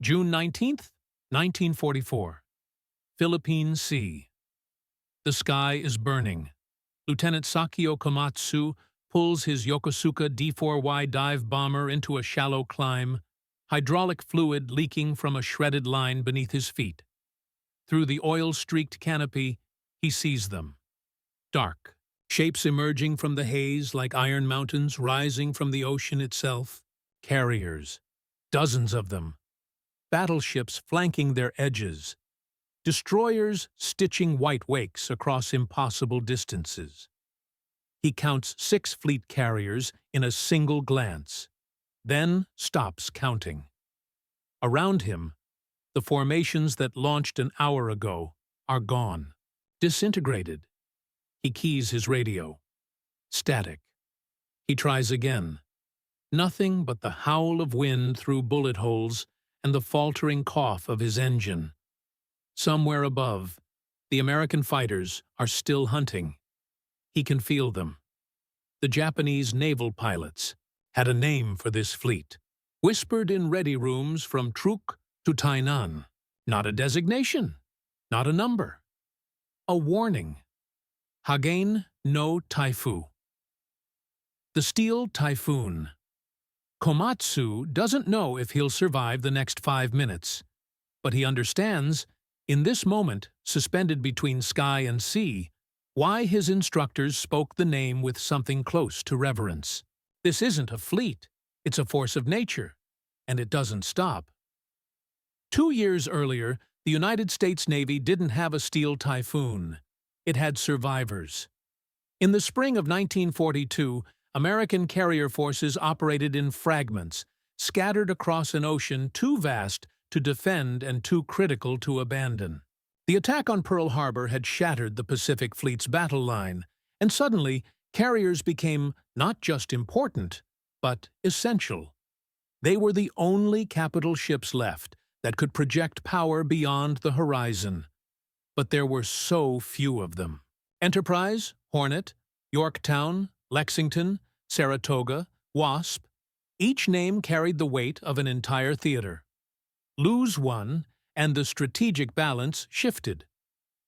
June 19th, 1944. Philippine Sea. The sky is burning. Lieutenant Sakio Komatsu pulls his Yokosuka D4Y dive bomber into a shallow climb, hydraulic fluid leaking from a shredded line beneath his feet. Through the oil-streaked canopy, he sees them. Dark. Shapes emerging from the haze like iron mountains rising from the ocean itself. Carriers. Dozens of them. Battleships flanking their edges. Destroyers stitching white wakes across impossible distances. He counts 6 fleet carriers in a single glance, then stops counting. Around him, the formations that launched an hour ago are gone, disintegrated. He keys his radio. Static. He tries again. Nothing but the howl of wind through bullet holes and the faltering cough of his engine. Somewhere above, the American fighters are still hunting. He can feel them. The Japanese naval pilots had a name for this fleet, whispered in ready rooms from Truk to Tainan. Not a designation, not a number. A warning. Hagane no Taifu. The Steel Typhoon. Komatsu doesn't know if he'll survive the next 5 minutes, but he understands, in this moment, suspended between sky and sea, why his instructors spoke the name with something close to reverence. This isn't a fleet, it's a force of nature, and it doesn't stop. 2 years earlier, the United States Navy didn't have a Steel Typhoon. It had survivors. In the spring of 1942, American carrier forces operated in fragments, scattered across an ocean too vast to defend and too critical to abandon. The attack on Pearl Harbor had shattered the Pacific Fleet's battle line, and suddenly carriers became not just important, but essential. They were the only capital ships left that could project power beyond the horizon. But there were so few of them. Enterprise, Hornet, Yorktown, Lexington, Saratoga, Wasp, each name carried the weight of an entire theater. Lose one, and the strategic balance shifted.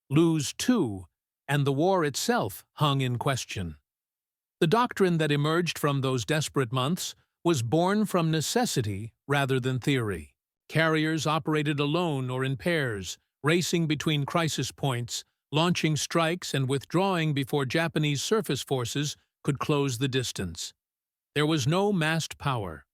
Lose two, and the war itself hung in question. The doctrine that emerged from those desperate months was born from necessity rather than theory. Carriers operated alone or in pairs, racing between crisis points, launching strikes and withdrawing before Japanese surface forces could close the distance. There was no massed power.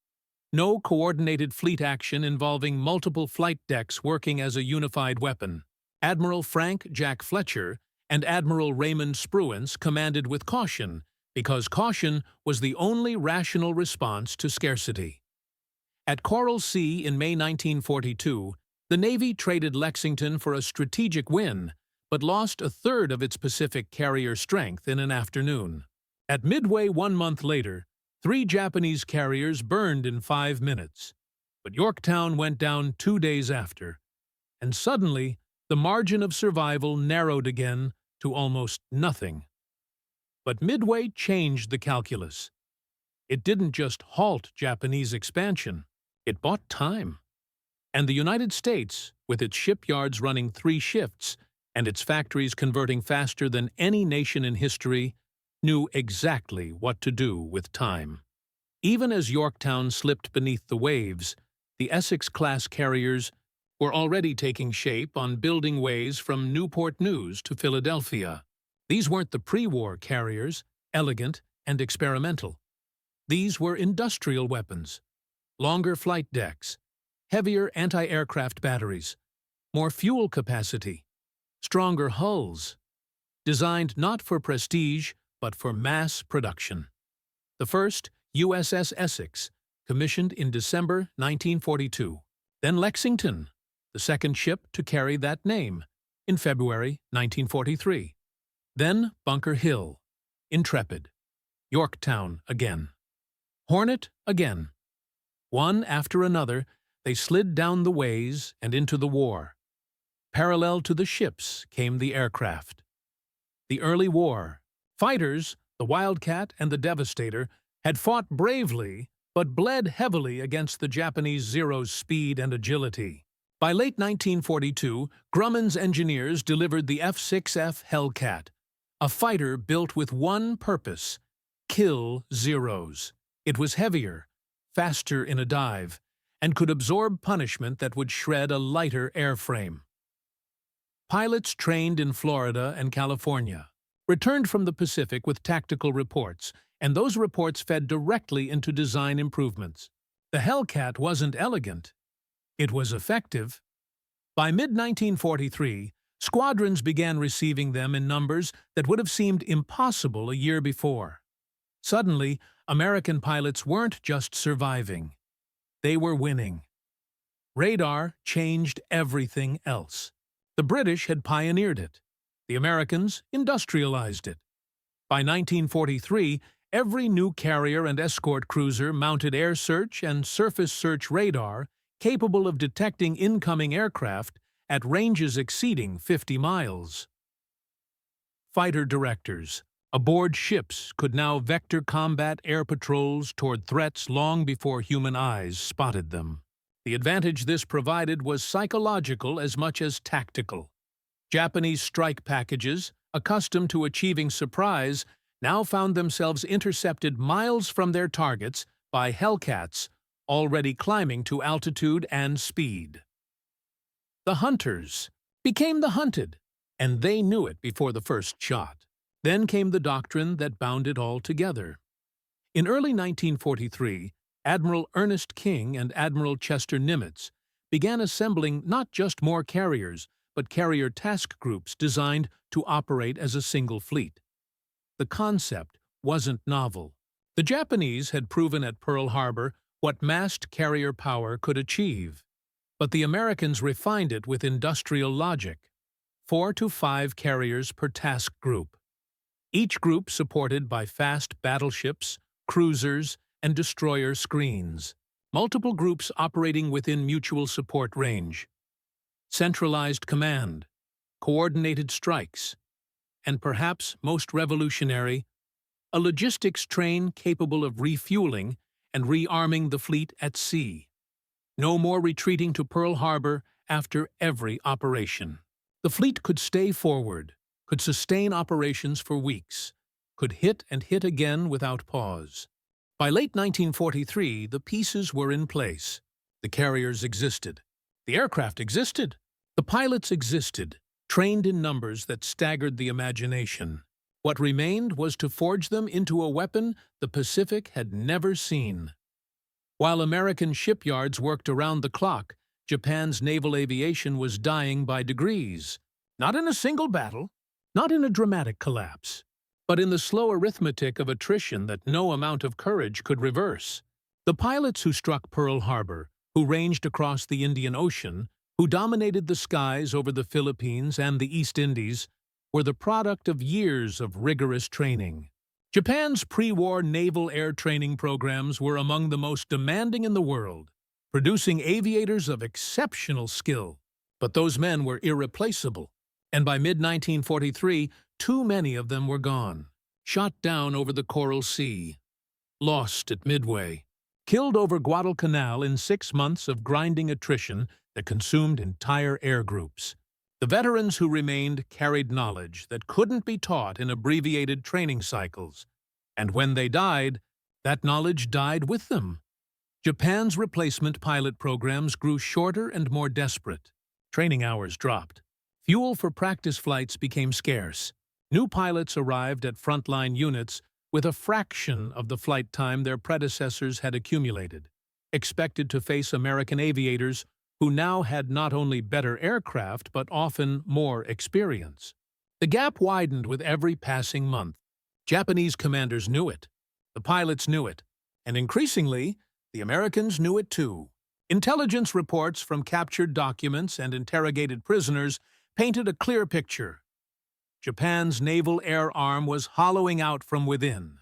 No coordinated fleet action involving multiple flight decks working as a unified weapon. Admiral Frank Jack Fletcher and Admiral Raymond Spruance commanded with caution, because caution was the only rational response to scarcity. At Coral Sea in May 1942, the Navy traded Lexington for a strategic win, but lost a third of its Pacific carrier strength in an afternoon. At Midway 1 month later, 3 Japanese carriers burned in 5 minutes, but Yorktown went down 2 days after, and suddenly the margin of survival narrowed again to almost nothing. But Midway changed the calculus. It didn't just halt Japanese expansion, it bought time. And the United States, with its shipyards running 3 shifts and its factories converting faster than any nation in history, knew exactly what to do with time. Even as Yorktown slipped beneath the waves, the Essex-class carriers were already taking shape on building ways from Newport News to Philadelphia. These weren't the pre-war carriers, elegant and experimental. These were industrial weapons, longer flight decks, heavier anti-aircraft batteries, more fuel capacity, stronger hulls, designed not for prestige but for mass production. The first, USS Essex, commissioned in December 1942. Then Lexington, the second ship to carry that name, in February 1943. Then Bunker Hill, Intrepid, Yorktown again. Hornet again. One after another, they slid down the ways and into the war. Parallel to the ships came the aircraft. The early war. Fighters, the Wildcat and the Devastator, had fought bravely but bled heavily against the Japanese Zero's speed and agility. By late 1942, Grumman's engineers delivered the F-6F Hellcat, a fighter built with one purpose: kill Zeros. It was heavier, faster in a dive, and could absorb punishment that would shred a lighter airframe. Pilots trained in Florida and California returned from the Pacific with tactical reports, and those reports fed directly into design improvements. The Hellcat wasn't elegant. It was effective. By mid-1943, squadrons began receiving them in numbers that would have seemed impossible a year before. Suddenly, American pilots weren't just surviving. They were winning. Radar changed everything else. The British had pioneered it. The Americans industrialized it. By 1943, every new carrier and escort cruiser mounted air search and surface search radar capable of detecting incoming aircraft at ranges exceeding 50 miles. Fighter directors aboard ships could now vector combat air patrols toward threats long before human eyes spotted them. The advantage this provided was psychological as much as tactical. Japanese strike packages, accustomed to achieving surprise, now found themselves intercepted miles from their targets by Hellcats already climbing to altitude and speed. The hunters became the hunted, and they knew it before the first shot. Then came the doctrine that bound it all together. In early 1943, Admiral Ernest King and Admiral Chester Nimitz began assembling not just more carriers, but carrier task groups designed to operate as a single fleet. The concept wasn't novel. The Japanese had proven at Pearl Harbor what massed carrier power could achieve, but the Americans refined it with industrial logic: 4 to 5 carriers per task group, each group supported by fast battleships, cruisers, and destroyer screens, multiple groups operating within mutual support range, centralized command, coordinated strikes, and perhaps most revolutionary, a logistics train capable of refueling and rearming the fleet at sea. No more retreating to Pearl Harbor after every operation. The fleet could stay forward, could sustain operations for weeks, could hit and hit again without pause. By late 1943, the pieces were in place. The carriers existed. The aircraft existed. The pilots existed, trained in numbers that staggered the imagination. What remained was to forge them into a weapon the Pacific had never seen. While American shipyards worked around the clock, Japan's naval aviation was dying by degrees. Not in a single battle, not in a dramatic collapse, but in the slow arithmetic of attrition that no amount of courage could reverse. The pilots who struck Pearl Harbor, who ranged across the Indian Ocean, who dominated the skies over the Philippines and the East Indies, were the product of years of rigorous training. Japan's pre-war naval air training programs were among the most demanding in the world, producing aviators of exceptional skill. But those men were irreplaceable, and by mid-1943, too many of them were gone, shot down over the Coral Sea, lost at Midway, killed over Guadalcanal in 6 months of grinding attrition that consumed entire air groups. The veterans who remained carried knowledge that couldn't be taught in abbreviated training cycles, and when they died, that knowledge died with them. Japan's replacement pilot programs grew shorter and more desperate. Training hours dropped. Fuel for practice flights became scarce. New pilots arrived at frontline units with a fraction of the flight time their predecessors had accumulated, expected to face American aviators who now had not only better aircraft but often more experience. The gap widened with every passing month. Japanese commanders knew it, the pilots knew it, and increasingly, the Americans knew it too. Intelligence reports from captured documents and interrogated prisoners painted a clear picture. Japan's naval air arm was hollowing out from within.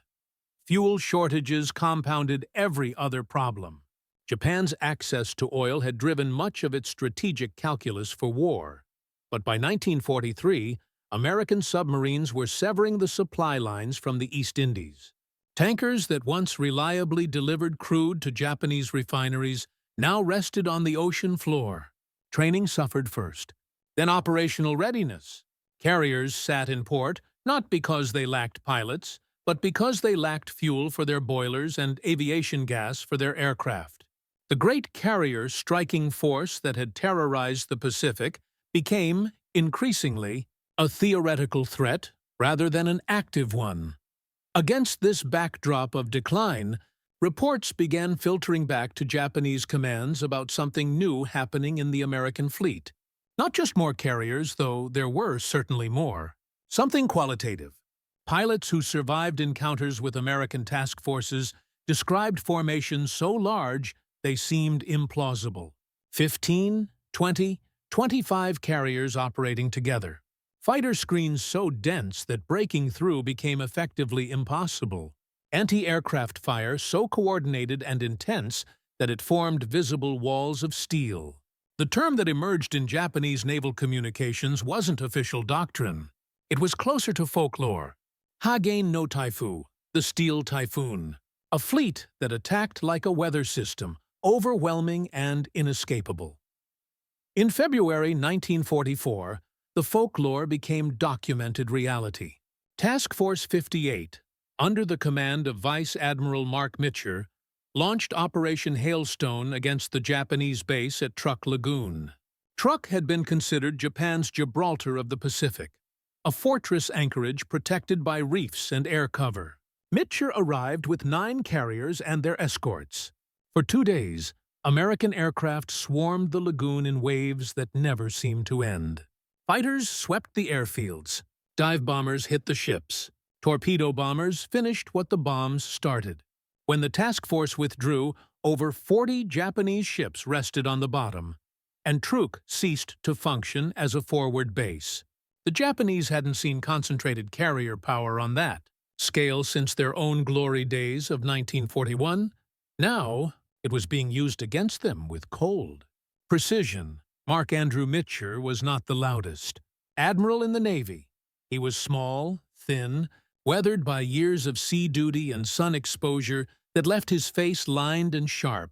Fuel shortages compounded every other problem. Japan's access to oil had driven much of its strategic calculus for war. But by 1943, American submarines were severing the supply lines from the East Indies. Tankers that once reliably delivered crude to Japanese refineries now rested on the ocean floor. Training suffered first, then operational readiness. Carriers sat in port not because they lacked pilots, but because they lacked fuel for their boilers and aviation gas for their aircraft. The great carrier striking force that had terrorized the Pacific became, increasingly, a theoretical threat rather than an active one. Against this backdrop of decline, reports began filtering back to Japanese commands about something new happening in the American fleet. Not just more carriers, though there were certainly more. Something qualitative. Pilots who survived encounters with American task forces described formations so large they seemed implausible. 15, 20, 25 carriers operating together. Fighter screens so dense that breaking through became effectively impossible. Anti-aircraft fire so coordinated and intense that it formed visible walls of steel. The term that emerged in Japanese naval communications wasn't official doctrine. It was closer to folklore. Hagane no Taifu, the Steel Typhoon. A fleet that attacked like a weather system, overwhelming and inescapable. In February 1944, the folklore became documented reality. Task Force 58, under the command of Vice Admiral Marc Mitscher, launched Operation Hailstone against the Japanese base at Truk Lagoon. Truk had been considered Japan's Gibraltar of the Pacific, a fortress anchorage protected by reefs and air cover. Mitscher arrived with 9 carriers and their escorts. For 2 days, American aircraft swarmed the lagoon in waves that never seemed to end. Fighters swept the airfields. Dive bombers hit the ships. Torpedo bombers finished what the bombs started. When the task force withdrew, over 40 Japanese ships rested on the bottom, and Truk ceased to function as a forward base. The Japanese hadn't seen concentrated carrier power on that scale since their own glory days of 1941. Now, it was being used against them with cold precision. Marc Andrew Mitscher was not the loudest. Admiral in the Navy, he was small, thin, weathered by years of sea duty and sun exposure that left his face lined and sharp.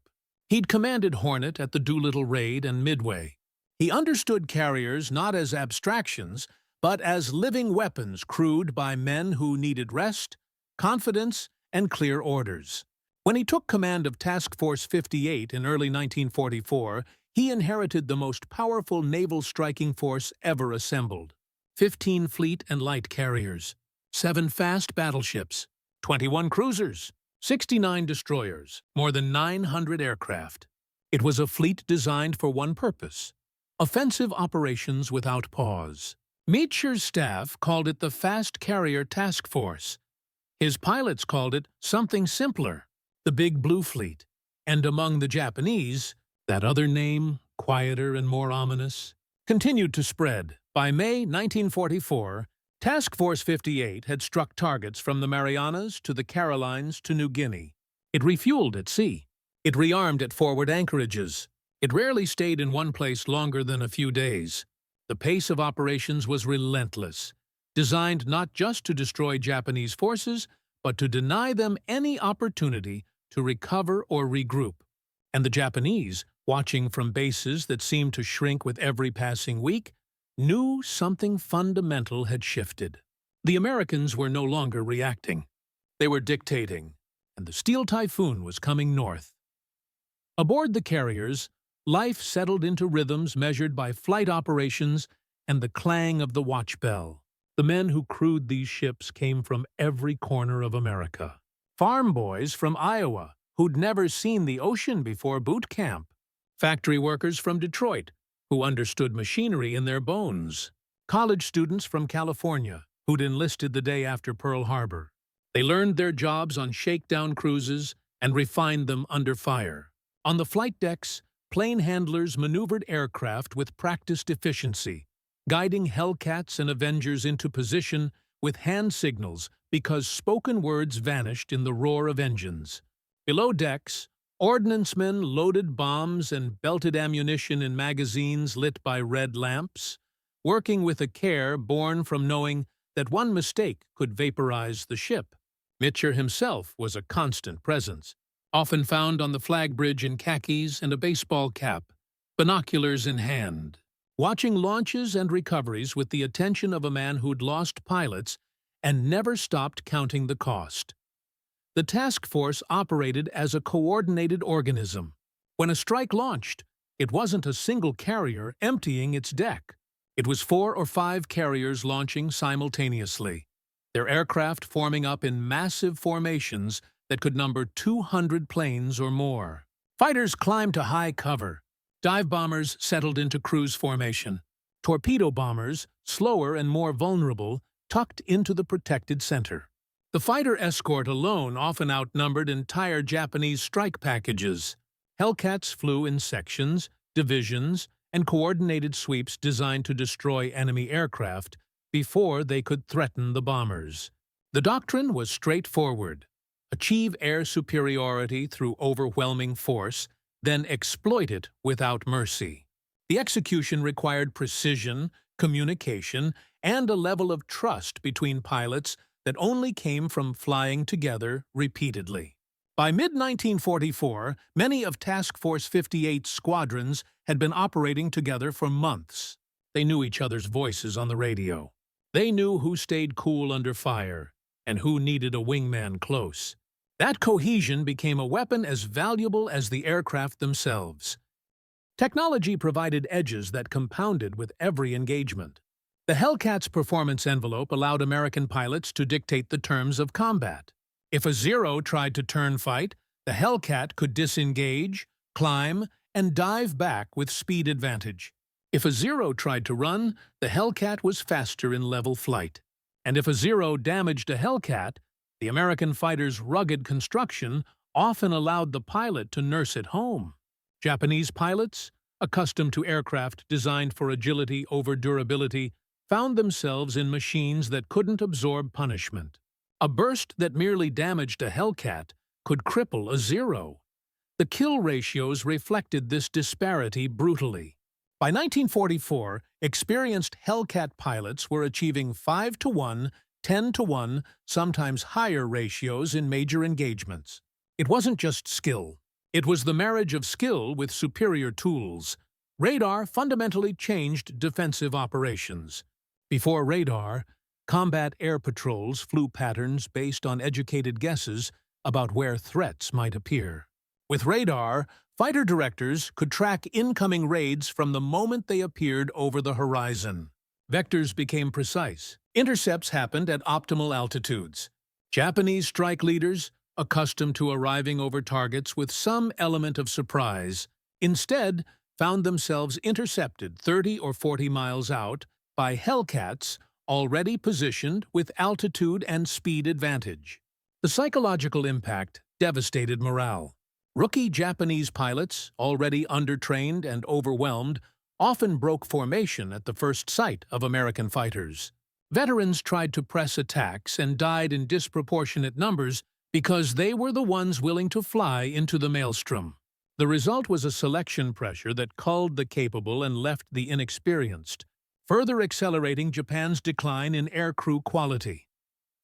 He'd commanded Hornet at the Doolittle Raid and Midway. He understood carriers not as abstractions, but as living weapons crewed by men who needed rest, confidence, and clear orders. When he took command of Task Force 58 in early 1944, he inherited the most powerful naval striking force ever assembled. 15 fleet and light carriers, 7 fast battleships, 21 cruisers, 69 destroyers, more than 900 aircraft. It was a fleet designed for one purpose: offensive operations without pause. Mitscher's staff called it the Fast Carrier Task Force. His pilots called it something simpler: the Big Blue Fleet. And among the Japanese, that other name, quieter and more ominous, continued to spread. By May 1944, Task Force 58 had struck targets from the Marianas to the Carolines to New Guinea. It refueled at sea. It rearmed at forward anchorages. It rarely stayed in one place longer than a few days. The pace of operations was relentless, designed not just to destroy Japanese forces, but to deny them any opportunity to recover or regroup. And the Japanese, watching from bases that seemed to shrink with every passing week, knew something fundamental had shifted. The Americans were no longer reacting. They were dictating, and the Steel Typhoon was coming north. Aboard the carriers, life settled into rhythms measured by flight operations and the clang of the watch bell. The men who crewed these ships came from every corner of America. Farm boys from Iowa, who'd never seen the ocean before boot camp. Factory workers from Detroit, who understood machinery in their bones. College students from California, who'd enlisted the day after Pearl Harbor. They learned their jobs on shakedown cruises and refined them under fire. On the flight decks, plane handlers maneuvered aircraft with practiced efficiency, guiding Hellcats and Avengers into position with hand signals because spoken words vanished in the roar of engines. Below decks, ordnancemen loaded bombs and belted ammunition in magazines lit by red lamps, working with a care born from knowing that one mistake could vaporize the ship. Mitscher himself was a constant presence, often found on the flag bridge in khakis and a baseball cap, binoculars in hand, watching launches and recoveries with the attention of a man who'd lost pilots and never stopped counting the cost. The task force operated as a coordinated organism. When a strike launched, it wasn't a single carrier emptying its deck. It was 4 or 5 carriers launching simultaneously, their aircraft forming up in massive formations that could number 200 planes or more. Fighters climbed to high cover. Dive bombers settled into cruise formation. Torpedo bombers, slower and more vulnerable, tucked into the protected center. The fighter escort alone often outnumbered entire Japanese strike packages. Hellcats flew in sections, divisions, and coordinated sweeps designed to destroy enemy aircraft before they could threaten the bombers. The doctrine was straightforward: achieve air superiority through overwhelming force, then exploit it without mercy. The execution required precision, communication, and a level of trust between pilots that only came from flying together repeatedly. By mid-1944, many of Task Force 58's squadrons had been operating together for months. They knew each other's voices on the radio. They knew who stayed cool under fire and who needed a wingman close. That cohesion became a weapon as valuable as the aircraft themselves. Technology provided edges that compounded with every engagement. The Hellcat's performance envelope allowed American pilots to dictate the terms of combat. If a Zero tried to turn fight, the Hellcat could disengage, climb, and dive back with speed advantage. If a Zero tried to run, the Hellcat was faster in level flight. And if a Zero damaged a Hellcat, the American fighter's rugged construction often allowed the pilot to nurse it home. Japanese pilots, accustomed to aircraft designed for agility over durability, found themselves in machines that couldn't absorb punishment. A burst that merely damaged a Hellcat could cripple a Zero. The kill ratios reflected this disparity brutally. By 1944, experienced Hellcat pilots were achieving 5-to-1, 10-to-1, sometimes higher ratios in major engagements. It wasn't just skill. It was the marriage of skill with superior tools. Radar fundamentally changed defensive operations. Before radar, combat air patrols flew patterns based on educated guesses about where threats might appear. With radar, fighter directors could track incoming raids from the moment they appeared over the horizon. Vectors became precise. Intercepts happened at optimal altitudes. Japanese strike leaders, accustomed to arriving over targets with some element of surprise, instead found themselves intercepted 30 or 40 miles out by Hellcats already positioned with altitude and speed advantage. The psychological impact devastated morale. Rookie Japanese pilots, already undertrained and overwhelmed, often broke formation at the first sight of American fighters. Veterans tried to press attacks and died in disproportionate numbers because they were the ones willing to fly into the maelstrom. The result was a selection pressure that culled the capable and left the inexperienced, further accelerating Japan's decline in aircrew quality.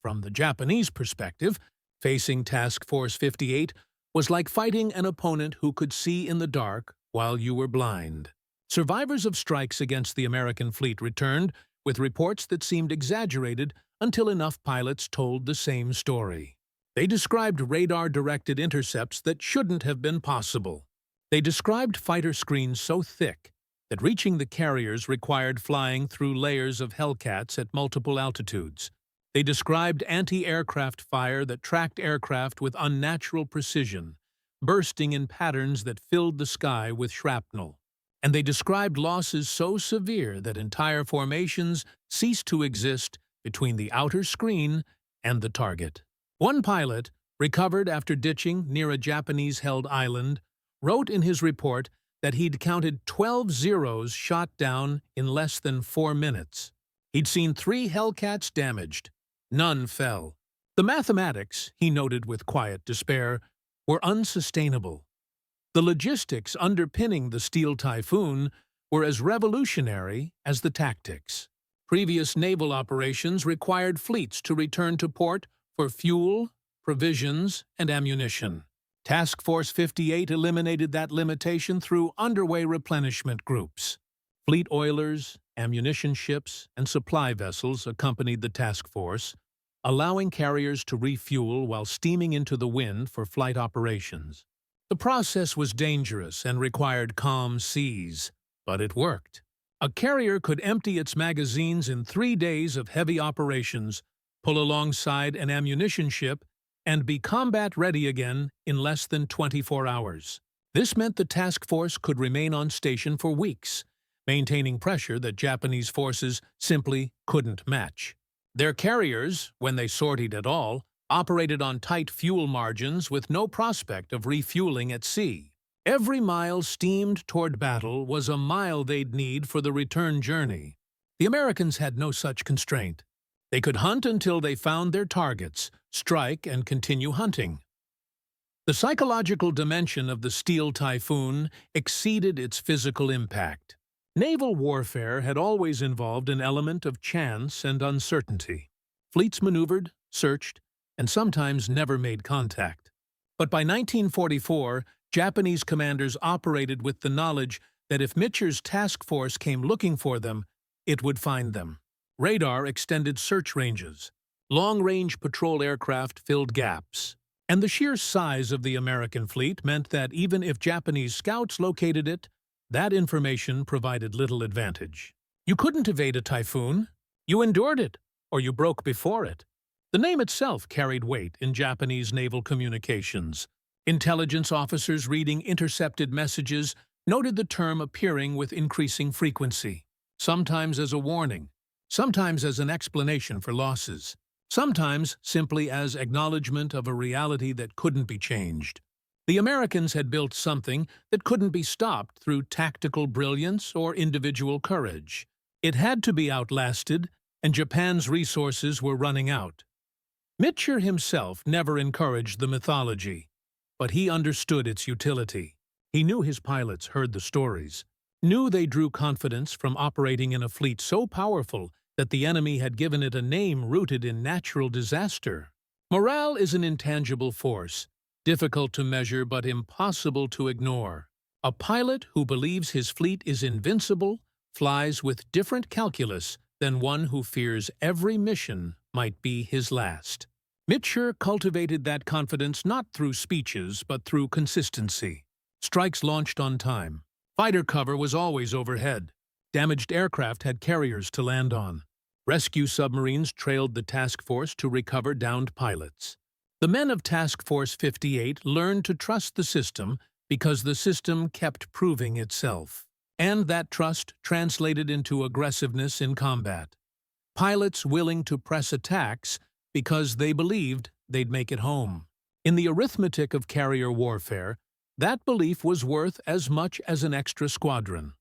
From the Japanese perspective, facing Task Force 58 was like fighting an opponent who could see in the dark while you were blind. Survivors of strikes against the American fleet returned with reports that seemed exaggerated until enough pilots told the same story. They described radar-directed intercepts that shouldn't have been possible. They described fighter screens so thick that reaching the carriers required flying through layers of Hellcats at multiple altitudes. They described anti-aircraft fire that tracked aircraft with unnatural precision, bursting in patterns that filled the sky with shrapnel. And they described losses so severe that entire formations ceased to exist between the outer screen and the target. One pilot, recovered after ditching near a Japanese-held island, wrote in his report that he'd counted 12 Zeros shot down in less than 4 minutes. He'd seen 3 Hellcats damaged. None fell. The mathematics, he noted with quiet despair, were unsustainable. The logistics underpinning the Steel Typhoon were as revolutionary as the tactics. Previous naval operations required fleets to return to port for fuel, provisions, and ammunition. Task Force 58 eliminated that limitation through underway replenishment groups. Fleet oilers, ammunition ships, and supply vessels accompanied the task force, allowing carriers to refuel while steaming into the wind for flight operations. The process was dangerous and required calm seas, but it worked. A carrier could empty its magazines in 3 days of heavy operations, pull alongside an ammunition ship, and be combat-ready again in less than 24 hours. This meant the task force could remain on station for weeks, maintaining pressure that Japanese forces simply couldn't match. Their carriers, when they sortied at all, operated on tight fuel margins with no prospect of refueling at sea. Every mile steamed toward battle was a mile they'd need for the return journey. The Americans had no such constraint. They could hunt until they found their targets, strike, and continue hunting. The psychological dimension of the Steel Typhoon exceeded its physical impact. Naval warfare had always involved an element of chance and uncertainty. Fleets maneuvered, searched, and sometimes never made contact. But by 1944, Japanese commanders operated with the knowledge that if Mitscher's task force came looking for them, it would find them. Radar extended search ranges. Long-range patrol aircraft filled gaps. And the sheer size of the American fleet meant that even if Japanese scouts located it, that information provided little advantage. You couldn't evade a typhoon. You endured it, or you broke before it. The name itself carried weight in Japanese naval communications. Intelligence officers reading intercepted messages noted the term appearing with increasing frequency, sometimes as a warning, sometimes as an explanation for losses, sometimes simply as acknowledgement of a reality that couldn't be changed. The Americans had built something that couldn't be stopped through tactical brilliance or individual courage. It had to be outlasted, and Japan's resources were running out. Mitscher himself never encouraged the mythology, but he understood its utility. He knew his pilots heard the stories, knew they drew confidence from operating in a fleet so powerful that the enemy had given it a name rooted in natural disaster. Morale is an intangible force, difficult to measure but impossible to ignore. A pilot who believes his fleet is invincible flies with different calculus than one who fears every mission might be his last. Mitscher cultivated that confidence not through speeches but through consistency. Strikes launched on time. Fighter cover was always overhead. Damaged aircraft had carriers to land on. Rescue submarines trailed the task force to recover downed pilots. The men of Task Force 58 learned to trust the system because the system kept proving itself. And that trust translated into aggressiveness in combat. Pilots willing to press attacks because they believed they'd make it home. In the arithmetic of carrier warfare, that belief was worth as much as an extra squadron.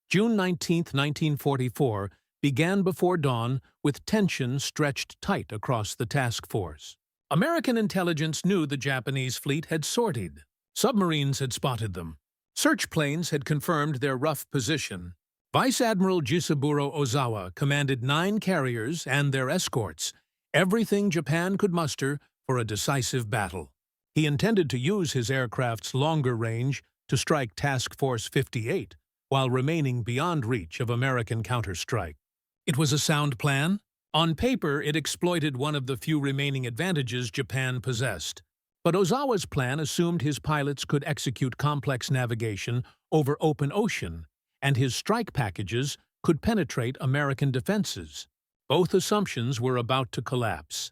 June 19, 1944, began before dawn with tension stretched tight across the task force. American intelligence knew the Japanese fleet had sortied. Submarines had spotted them. Search planes had confirmed their rough position. Vice Admiral Jisaburo Ozawa commanded 9 carriers and their escorts, everything Japan could muster for a decisive battle. He intended to use his aircraft's longer range to strike Task Force 58 while remaining beyond reach of American counterstrike. It was a sound plan. On paper, it exploited one of the few remaining advantages Japan possessed. But Ozawa's plan assumed his pilots could execute complex navigation over open ocean, and his strike packages could penetrate American defenses. Both assumptions were about to collapse.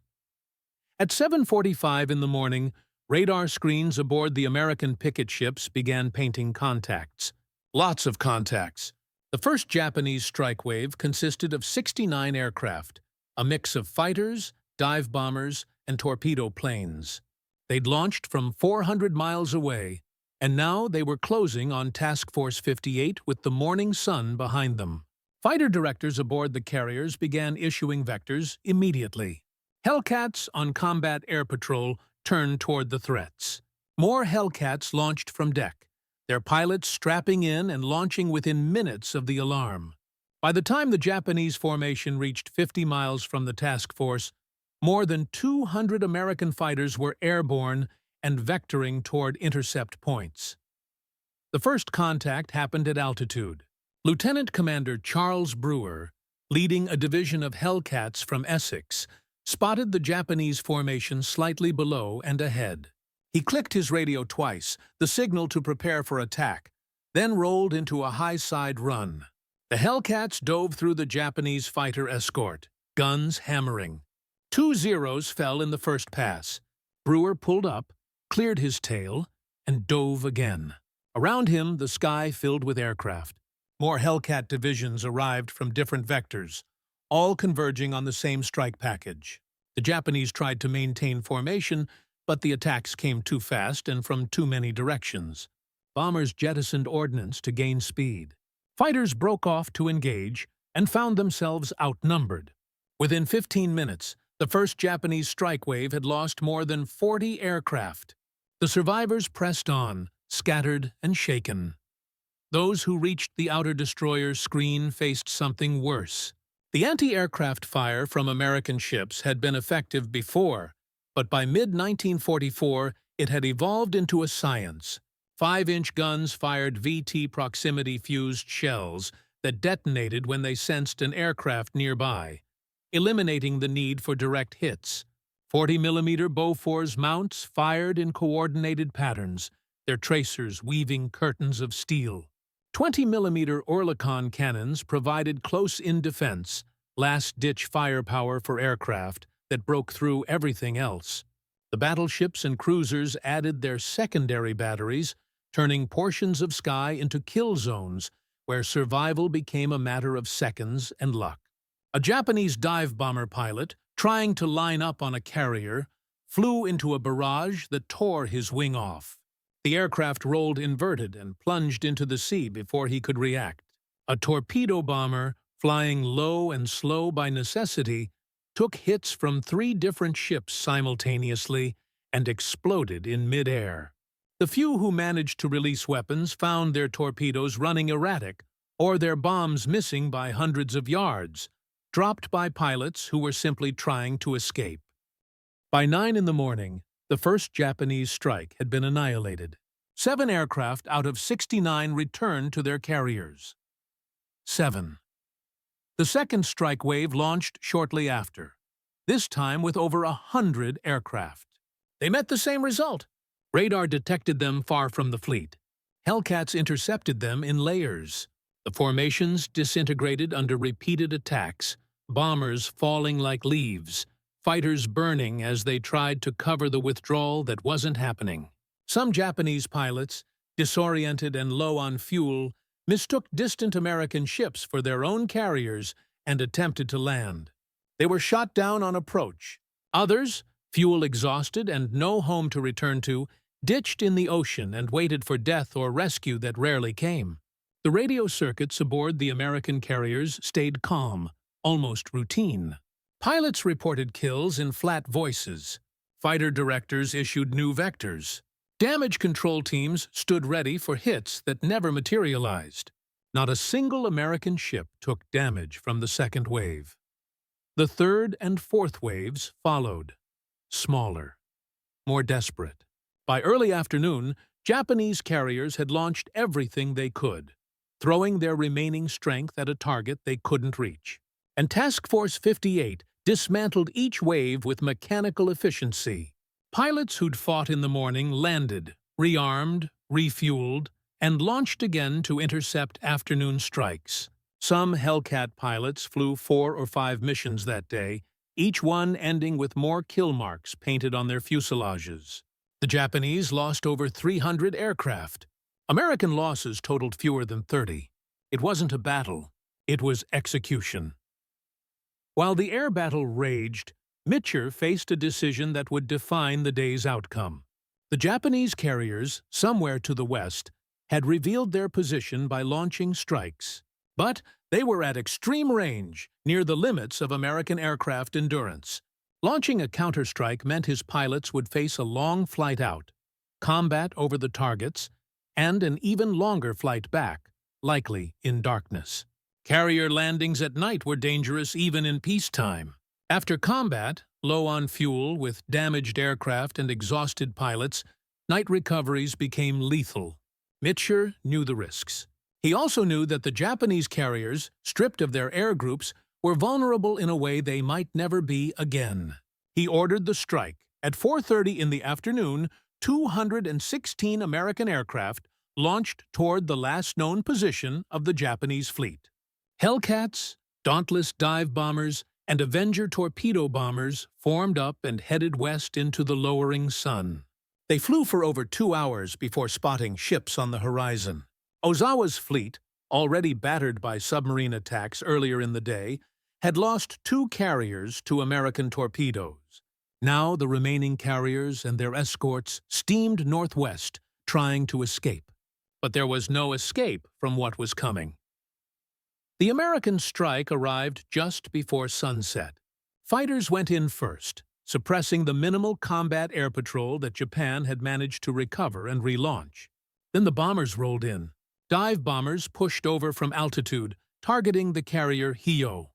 At 7:45 in the morning, radar screens aboard the American picket ships began painting contacts. Lots of contacts. The first Japanese strike wave consisted of 69 aircraft, a mix of fighters, dive bombers, and torpedo planes. They'd launched from 400 miles away, and now they were closing on Task Force 58 with the morning sun behind them. Fighter directors aboard the carriers began issuing vectors immediately. Hellcats on combat air patrol turned toward the threats. More Hellcats launched from deck, their pilots strapping in and launching within minutes of the alarm. By the time the Japanese formation reached 50 miles from the task force, More than 200 American fighters were airborne and vectoring toward intercept points. The first contact happened at altitude. Lieutenant Commander Charles Brewer, leading a division of Hellcats from Essex, spotted the Japanese formation slightly below and ahead. He clicked his radio twice, the signal to prepare for attack, then rolled into a high-side run. The Hellcats dove through the Japanese fighter escort, guns hammering. 2 Zeros fell in the first pass. Brewer pulled up, cleared his tail, and dove again. Around him, the sky filled with aircraft. More Hellcat divisions arrived from different vectors, all converging on the same strike package. The Japanese tried to maintain formation, but the attacks came too fast and from too many directions. Bombers jettisoned ordnance to gain speed. Fighters broke off to engage and found themselves outnumbered. Within 15 minutes, the first Japanese strike wave had lost more than 40 aircraft. The survivors pressed on, scattered and shaken. Those who reached the outer destroyer's screen faced something worse. The anti-aircraft fire from American ships had been effective before, but by mid-1944 it had evolved into a science. 5-inch guns fired VT proximity-fused shells that detonated when they sensed an aircraft nearby, eliminating the need for direct hits. 40mm Bofors mounts fired in coordinated patterns, their tracers weaving curtains of steel. 20mm Oerlikon cannons provided close-in defense, last-ditch firepower for aircraft that broke through everything else. The battleships and cruisers added their secondary batteries, turning portions of sky into kill zones where survival became a matter of seconds and luck. A Japanese dive bomber pilot, trying to line up on a carrier, flew into a barrage that tore his wing off. The aircraft rolled inverted and plunged into the sea before he could react. A torpedo bomber, flying low and slow by necessity, took hits from 3 different ships simultaneously and exploded in mid-air. The few who managed to release weapons found their torpedoes running erratic or their bombs missing by hundreds of yards, dropped by pilots who were simply trying to escape. By 9 in the morning, the first Japanese strike had been annihilated. 7 aircraft out of 69 returned to their carriers. 7. The second strike wave launched shortly after, this time with over 100 aircraft. They met the same result. Radar detected them far from the fleet. Hellcats intercepted them in layers. The formations disintegrated under repeated attacks, bombers falling like leaves, fighters burning as they tried to cover the withdrawal that wasn't happening. Some Japanese pilots, disoriented and low on fuel, mistook distant American ships for their own carriers and attempted to land. They were shot down on approach. Others, fuel exhausted and no home to return to, ditched in the ocean and waited for death or rescue that rarely came. The radio circuits aboard the American carriers stayed calm, almost routine. Pilots reported kills in flat voices. Fighter directors issued new vectors. Damage control teams stood ready for hits that never materialized. Not a single American ship took damage from the second wave. The third and fourth waves followed. Smaller. More desperate. By early afternoon, Japanese carriers had launched everything they could, throwing their remaining strength at a target they couldn't reach. And Task Force 58 dismantled each wave with mechanical efficiency. Pilots who'd fought in the morning landed, rearmed, refueled, and launched again to intercept afternoon strikes. Some Hellcat pilots flew 4 or 5 missions that day, each one ending with more kill marks painted on their fuselages. The Japanese lost over 300 aircraft. American losses totaled fewer than 30. It wasn't a battle. It was execution. While the air battle raged, Mitscher faced a decision that would define the day's outcome. The Japanese carriers, somewhere to the west, had revealed their position by launching strikes. But they were at extreme range, near the limits of American aircraft endurance. Launching a counterstrike meant his pilots would face a long flight out, combat over the targets, and an even longer flight back, likely in darkness. Carrier landings at night were dangerous even in peacetime. After combat, low on fuel, with damaged aircraft and exhausted pilots, night recoveries became lethal. Mitscher knew the risks. He also knew that the Japanese carriers, stripped of their air groups, were vulnerable in a way they might never be again. He ordered the strike. At 4:30 in the afternoon, 216 American aircraft launched toward the last known position of the Japanese fleet. Hellcats, Dauntless dive bombers, and Avenger torpedo bombers formed up and headed west into the lowering sun. They flew for over 2 hours before spotting ships on the horizon. Ozawa's fleet, already battered by submarine attacks earlier in the day, had lost 2 carriers to American torpedoes. Now the remaining carriers and their escorts steamed northwest, trying to escape. But there was no escape from what was coming. The American strike arrived just before sunset. Fighters went in first, suppressing the minimal combat air patrol that Japan had managed to recover and relaunch. Then the bombers rolled in. Dive bombers pushed over from altitude, targeting the carrier Hyo.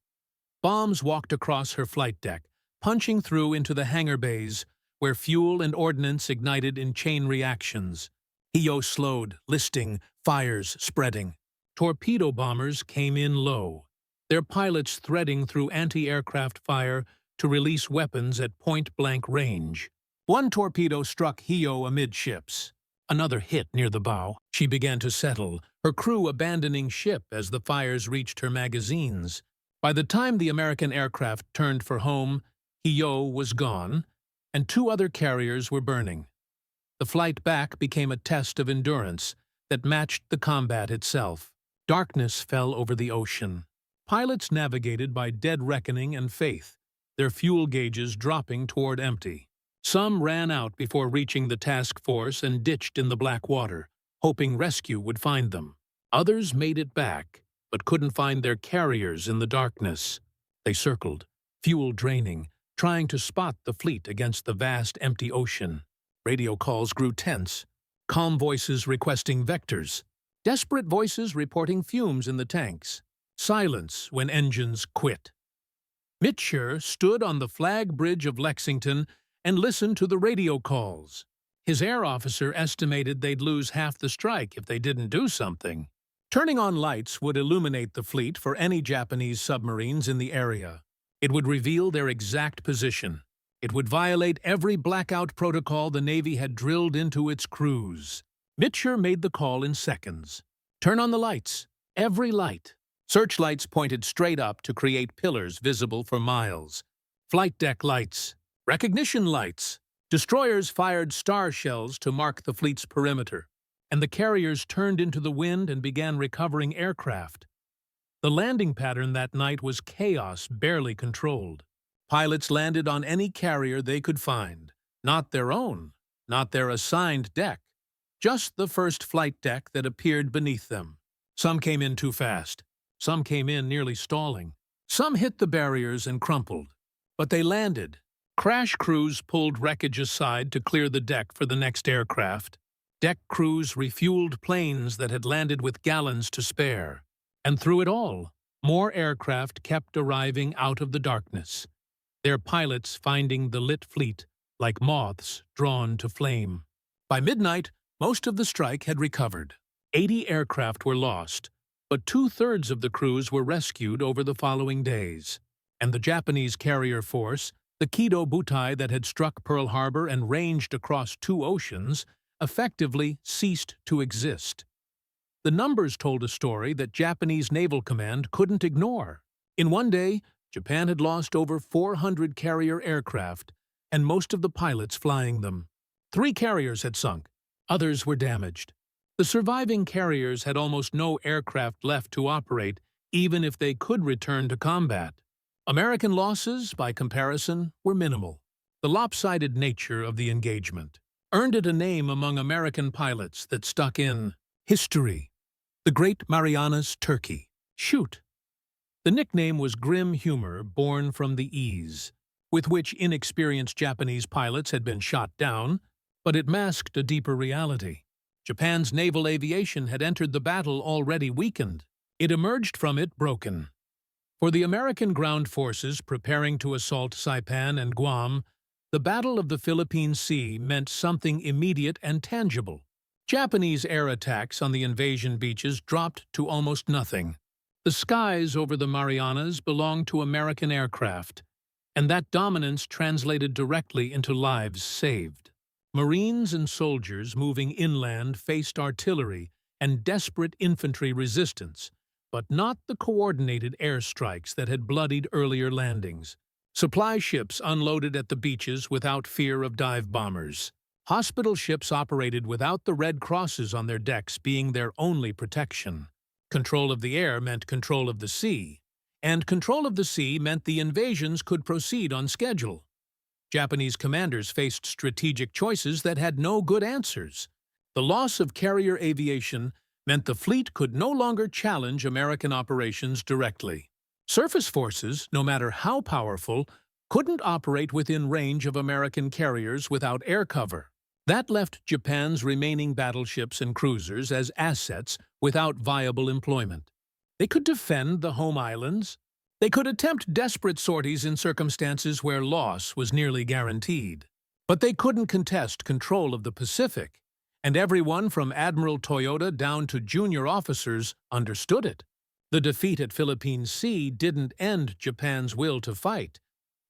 Bombs walked across her flight deck, punching through into the hangar bays, where fuel and ordnance ignited in chain reactions. Hyo slowed, listing, fires spreading. Torpedo bombers came in low, their pilots threading through anti-aircraft fire to release weapons at point-blank range. One torpedo struck Hyo amidships. Another hit near the bow. She began to settle, her crew abandoning ship as the fires reached her magazines. By the time the American aircraft turned for home, Hyo was gone, and 2 other carriers were burning. The flight back became a test of endurance that matched the combat itself. Darkness fell over the ocean. Pilots navigated by dead reckoning and faith, their fuel gauges dropping toward empty. Some ran out before reaching the task force and ditched in the black water, hoping rescue would find them. Others made it back, but couldn't find their carriers in the darkness. They circled, fuel draining, trying to spot the fleet against the vast empty ocean. Radio calls grew tense, calm voices requesting vectors, desperate voices reporting fumes in the tanks. Silence when engines quit. Mitscher stood on the flag bridge of Lexington and listened to the radio calls. His air officer estimated they'd lose half the strike if they didn't do something. Turning on lights would illuminate the fleet for any Japanese submarines in the area. It would reveal their exact position. It would violate every blackout protocol the Navy had drilled into its crews. Mitscher made the call in seconds. Turn on the lights. Every light. Searchlights pointed straight up to create pillars visible for miles. Flight deck lights. Recognition lights. Destroyers fired star shells to mark the fleet's perimeter, and the carriers turned into the wind and began recovering aircraft. The landing pattern that night was chaos barely controlled. Pilots landed on any carrier they could find. Not their own, not their assigned deck. Just the first flight deck that appeared beneath them. Some came in too fast. Some came in nearly stalling. Some hit the barriers and crumpled. But they landed. Crash crews pulled wreckage aside to clear the deck for the next aircraft. Deck crews refueled planes that had landed with gallons to spare. And through it all, more aircraft kept arriving out of the darkness, their pilots finding the lit fleet like moths drawn to flame. By midnight, most of the strike had recovered. 80 aircraft were lost, but 2/3 of the crews were rescued over the following days. And the Japanese carrier force, the Kido Butai that had struck Pearl Harbor and ranged across 2 oceans, effectively ceased to exist. The numbers told a story that Japanese Naval Command couldn't ignore. In one day, Japan had lost over 400 carrier aircraft, and most of the pilots flying them. 3 carriers had sunk. Others were damaged. The surviving carriers had almost no aircraft left to operate, even if they could return to combat. American losses, by comparison, were minimal. The lopsided nature of the engagement earned it a name among American pilots that stuck in history. The Great Marianas Turkey Shoot. The nickname was grim humor born from the ease with which inexperienced Japanese pilots had been shot down, but it masked a deeper reality. Japan's naval aviation had entered the battle already weakened. It emerged from it broken. For the American ground forces preparing to assault Saipan and Guam, the Battle of the Philippine Sea meant something immediate and tangible. Japanese air attacks on the invasion beaches dropped to almost nothing. The skies over the Marianas belonged to American aircraft, and that dominance translated directly into lives saved. Marines and soldiers moving inland faced artillery and desperate infantry resistance, but not the coordinated airstrikes that had bloodied earlier landings. Supply ships unloaded at the beaches without fear of dive bombers. Hospital ships operated without the Red Crosses on their decks being their only protection. Control of the air meant control of the sea, and control of the sea meant the invasions could proceed on schedule. Japanese commanders faced strategic choices that had no good answers. The loss of carrier aviation meant the fleet could no longer challenge American operations directly. Surface forces, no matter how powerful, couldn't operate within range of American carriers without air cover. That left Japan's remaining battleships and cruisers as assets without viable employment. They could defend the home islands. They could attempt desperate sorties in circumstances where loss was nearly guaranteed. But they couldn't contest control of the Pacific, and everyone from Admiral Toyota down to junior officers understood it. The defeat at Philippine Sea didn't end Japan's will to fight,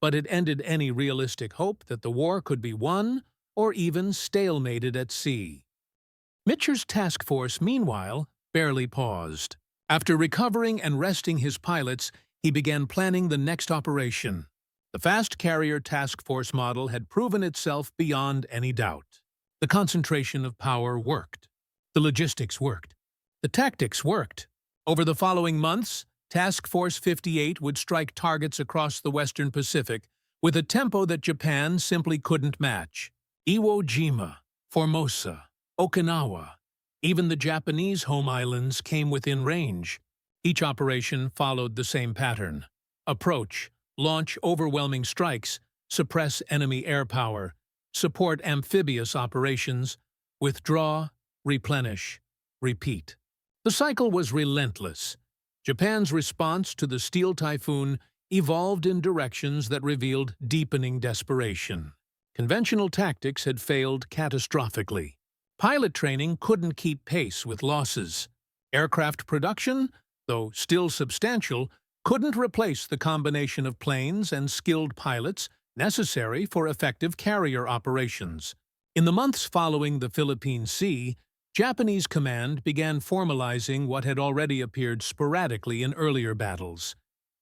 but it ended any realistic hope that the war could be won or even stalemated at sea. Mitscher's task force, meanwhile, barely paused. After recovering and resting his pilots, he began planning the next operation. The fast carrier task force model had proven itself beyond any doubt. The concentration of power worked. The logistics worked. The tactics worked. Over the following months, Task Force 58 would strike targets across the Western Pacific with a tempo that Japan simply couldn't match. Iwo Jima, Formosa, Okinawa, even the Japanese home islands came within range. Each operation followed the same pattern. Approach, launch overwhelming strikes, suppress enemy air power, support amphibious operations, withdraw, replenish, repeat. The cycle was relentless. Japan's response to the Steel Typhoon evolved in directions that revealed deepening desperation. Conventional tactics had failed catastrophically. Pilot training couldn't keep pace with losses. Aircraft production, though still substantial, couldn't replace the combination of planes and skilled pilots necessary for effective carrier operations. In the months following the Philippine Sea, Japanese command began formalizing what had already appeared sporadically in earlier battles: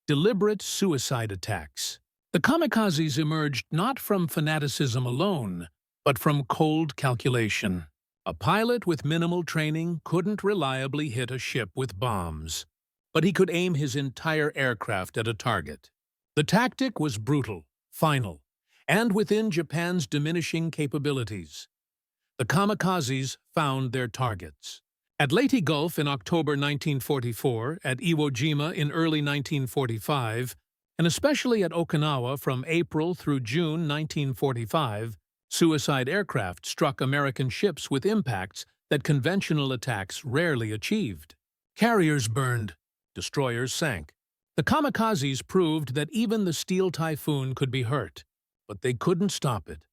deliberate suicide attacks. The kamikazes emerged not from fanaticism alone, but from cold calculation. A pilot with minimal training couldn't reliably hit a ship with bombs, but he could aim his entire aircraft at a target. The tactic was brutal, final, and within Japan's diminishing capabilities. The kamikazes found their targets. At Leyte Gulf in October 1944, at Iwo Jima in early 1945, and especially at Okinawa from April through June 1945, suicide aircraft struck American ships with impacts that conventional attacks rarely achieved. Carriers burned, destroyers sank. The kamikazes proved that even the Steel Typhoon could be hurt, but they couldn't stop it.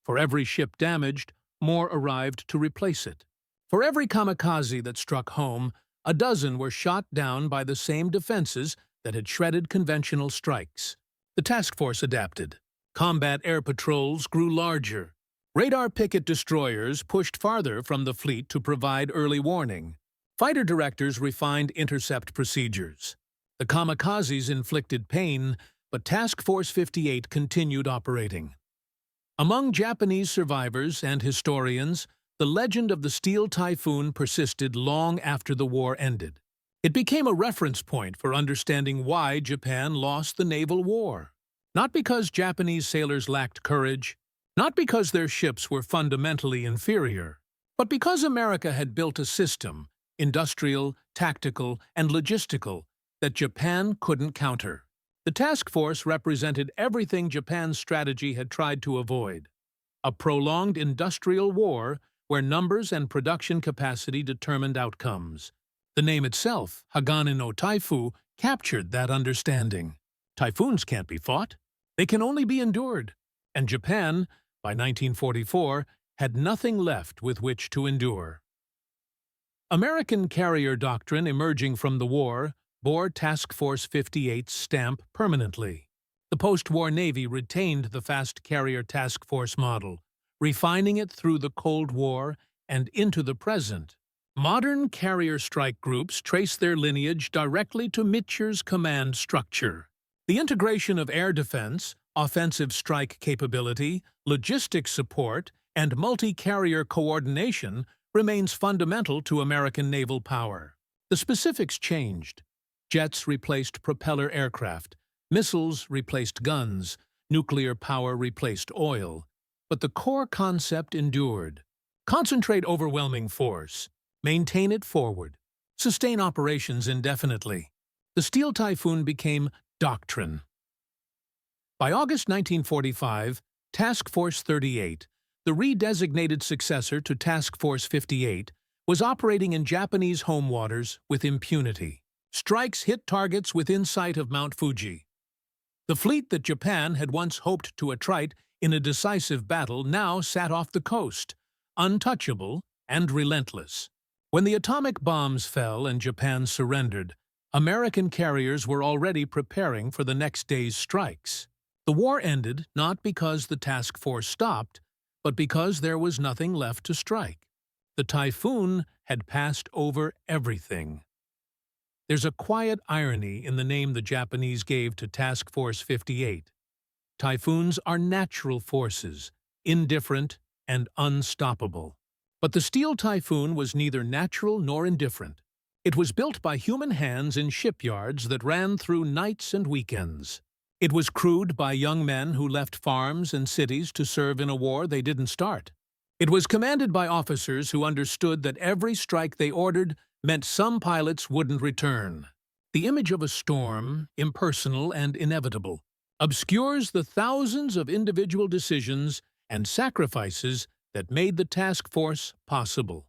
For every ship damaged, more arrived to replace it. For every kamikaze that struck home, a dozen were shot down by the same defenses that had shredded conventional strikes. The task force adapted. Combat air patrols grew larger. Radar picket destroyers pushed farther from the fleet to provide early warning. Fighter directors refined intercept procedures. The kamikazes inflicted pain, but Task Force 58 continued operating. Among Japanese survivors and historians, the legend of the Steel Typhoon persisted long after the war ended. It became a reference point for understanding why Japan lost the naval war. Not because Japanese sailors lacked courage, not because their ships were fundamentally inferior, but because America had built a system, industrial, tactical, and logistical, that Japan couldn't counter. The task force represented everything Japan's strategy had tried to avoid: a prolonged industrial war where numbers and production capacity determined outcomes. The name itself, Hagane no Taifu, captured that understanding. Typhoons can't be fought. They can only be endured. And Japan, by 1944, had nothing left with which to endure. American carrier doctrine emerging from the war bore Task Force 58's stamp permanently. The post-war Navy retained the fast carrier task force model, refining it through the Cold War and into the present. Modern carrier strike groups trace their lineage directly to Mitscher's command structure. The integration of air defense, offensive strike capability, logistics support, and multi-carrier coordination remains fundamental to American naval power. The specifics changed. Jets replaced propeller aircraft, missiles replaced guns, nuclear power replaced oil. But the core concept endured. Concentrate overwhelming force. Maintain it forward. Sustain operations indefinitely. The Steel Typhoon became doctrine. By August 1945, Task Force 38, the redesignated successor to Task Force 58, was operating in Japanese home waters with impunity. Strikes hit targets within sight of Mount Fuji. The fleet that Japan had once hoped to attrite in a decisive battle now sat off the coast, untouchable and relentless. When the atomic bombs fell and Japan surrendered, American carriers were already preparing for the next day's strikes. The war ended not because the task force stopped, but because there was nothing left to strike. The Typhoon had passed over everything. There's a quiet irony in the name the Japanese gave to Task Force 58. Typhoons are natural forces, indifferent and unstoppable. But the Steel Typhoon was neither natural nor indifferent. It was built by human hands in shipyards that ran through nights and weekends. It was crewed by young men who left farms and cities to serve in a war they didn't start. It was commanded by officers who understood that every strike they ordered meant some pilots wouldn't return. The image of a storm, impersonal and inevitable, obscures the thousands of individual decisions and sacrifices that made the task force possible.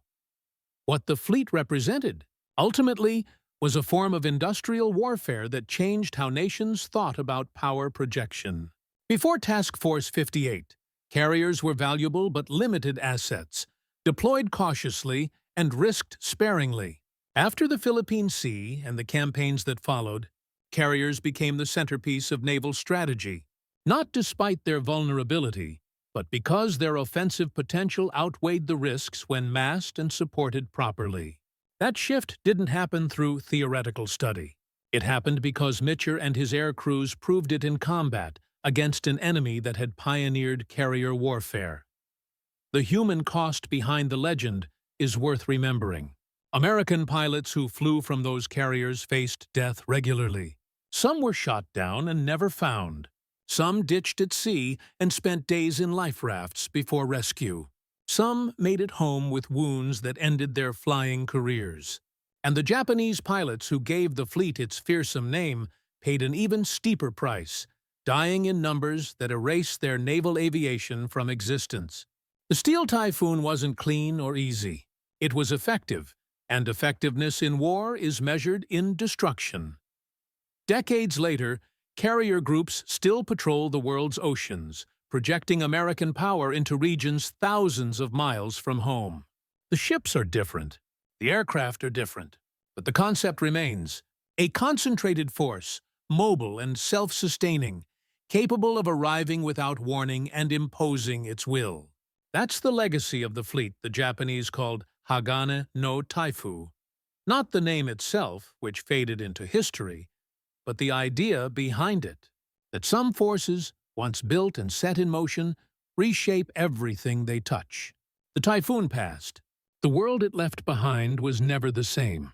What the fleet represented, ultimately, was a form of industrial warfare that changed how nations thought about power projection. Before Task Force 58, carriers were valuable but limited assets, deployed cautiously and risked sparingly. After the Philippine Sea and the campaigns that followed, carriers became the centerpiece of naval strategy, not despite their vulnerability, but because their offensive potential outweighed the risks when massed and supported properly. That shift didn't happen through theoretical study. It happened because Mitscher and his air crews proved it in combat against an enemy that had pioneered carrier warfare. The human cost behind the legend is worth remembering. American pilots who flew from those carriers faced death regularly. Some were shot down and never found. Some ditched at sea and spent days in life rafts before rescue. Some made it home with wounds that ended their flying careers. And the Japanese pilots who gave the fleet its fearsome name paid an even steeper price, dying in numbers that erased their naval aviation from existence. The Steel Typhoon wasn't clean or easy. It was effective, and effectiveness in war is measured in destruction. Decades later, carrier groups still patrol the world's oceans, projecting American power into regions thousands of miles from home. The ships are different, the aircraft are different, but the concept remains: a concentrated force, mobile and self-sustaining, capable of arriving without warning and imposing its will. That's the legacy of the fleet the Japanese called Hagane no Taifu. Not the name itself, which faded into history, but the idea behind it, that some forces, once built and set in motion, reshape everything they touch. The Typhoon passed. The world it left behind was never the same.